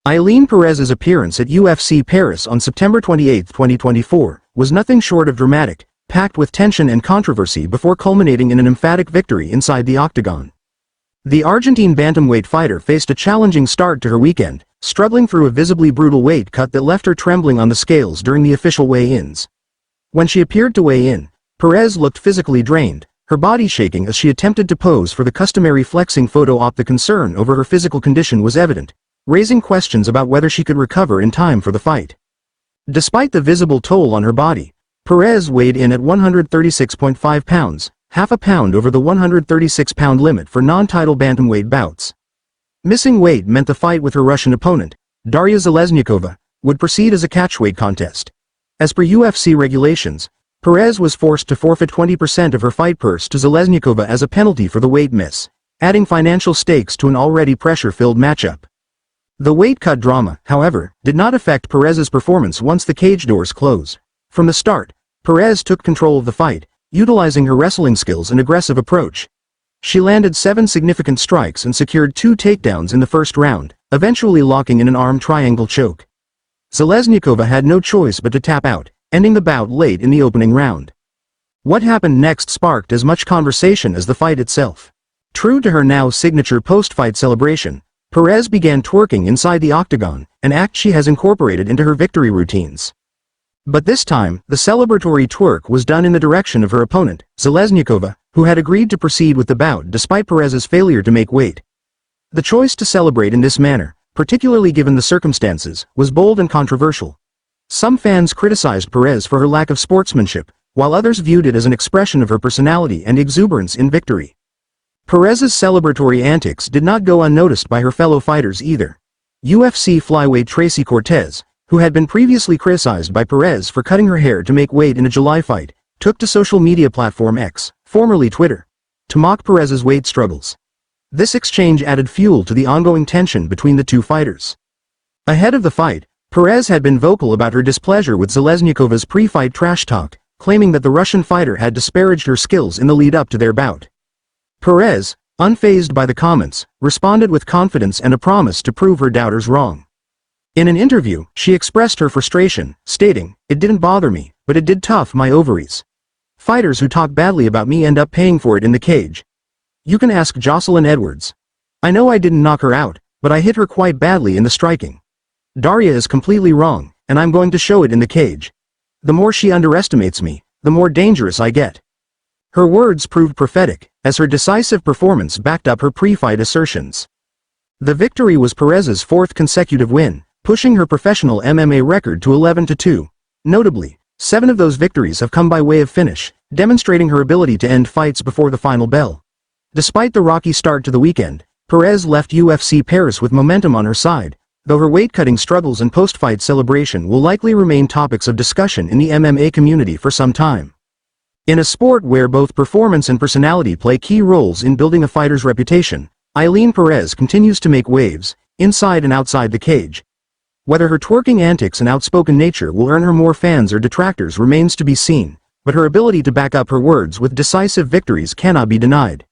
Ailin Perez's appearance at UFC Paris on September 28, 2024, was nothing short of dramatic, packed with tension and controversy before culminating in an emphatic victory inside the octagon. The Argentine bantamweight fighter faced a challenging start to her weekend, struggling through a visibly brutal weight cut that left her trembling on the scales during the official weigh-ins. When she appeared to weigh in, Perez looked physically drained, her body shaking as she attempted to pose for the customary flexing photo op. The concern over her physical condition was evident, raising questions about whether she could recover in time for the fight. Despite the visible toll on her body, Perez weighed in at 136.5 pounds, half a pound over the 136-pound limit for non-title bantamweight bouts. Missing weight meant the fight with her Russian opponent, Darya Zheleznyakova, would proceed as a catchweight contest. As per UFC regulations, Perez was forced to forfeit 20% of her fight purse to Zheleznyakova as a penalty for the weight miss, adding financial stakes to an already pressure-filled matchup. The weight cut drama, however, did not affect Perez's performance once the cage doors closed. From the start, Perez took control of the fight, utilizing her wrestling skills and aggressive approach. She landed 7 significant strikes and secured 2 takedowns in the first round, eventually locking in an arm triangle choke. Zheleznyakova had no choice but to tap out, ending the bout late in the opening round. What happened next sparked as much conversation as the fight itself. True to her now signature post-fight celebration, Perez began twerking inside the octagon, an act she has incorporated into her victory routines. But this time, the celebratory twerk was done in the direction of her opponent, Zheleznyakova, who had agreed to proceed with the bout despite Perez's failure to make weight. The choice to celebrate in this manner, particularly given the circumstances, was bold and controversial. Some fans criticized Perez for her lack of sportsmanship, while others viewed it as an expression of her personality and exuberance in victory. Perez's celebratory antics did not go unnoticed by her fellow fighters either. UFC flyweight Tracy Cortez, who had been previously criticized by Perez for cutting her hair to make weight in a July fight, took to social media platform X, formerly Twitter, to mock Perez's weight struggles. This exchange added fuel to the ongoing tension between the two fighters. Ahead of the fight, Perez had been vocal about her displeasure with Zheleznykova's pre-fight trash talk, claiming that the Russian fighter had disparaged her skills in the lead-up to their bout. Perez, unfazed by the comments, responded with confidence and a promise to prove her doubters wrong. In an interview, she expressed her frustration, stating, "It didn't bother me, but it did tough my ovaries. Fighters who talk badly about me end up paying for it in the cage. You can ask Jocelyn Edwards. I know I didn't knock her out, but I hit her quite badly in the striking. Darya is completely wrong, and I'm going to show it in the cage. The more she underestimates me, the more dangerous I get." Her words proved prophetic, as her decisive performance backed up her pre-fight assertions. The victory was Perez's 4th consecutive win, pushing her professional MMA record to 11-2. Notably, 7 of those victories have come by way of finish, demonstrating her ability to end fights before the final bell. Despite the rocky start to the weekend, Perez left UFC Paris with momentum on her side, though her weight-cutting struggles and post-fight celebration will likely remain topics of discussion in the MMA community for some time. In a sport where both performance and personality play key roles in building a fighter's reputation, Ailin Perez continues to make waves, inside and outside the cage. Whether her twerking antics and outspoken nature will earn her more fans or detractors remains to be seen, but her ability to back up her words with decisive victories cannot be denied.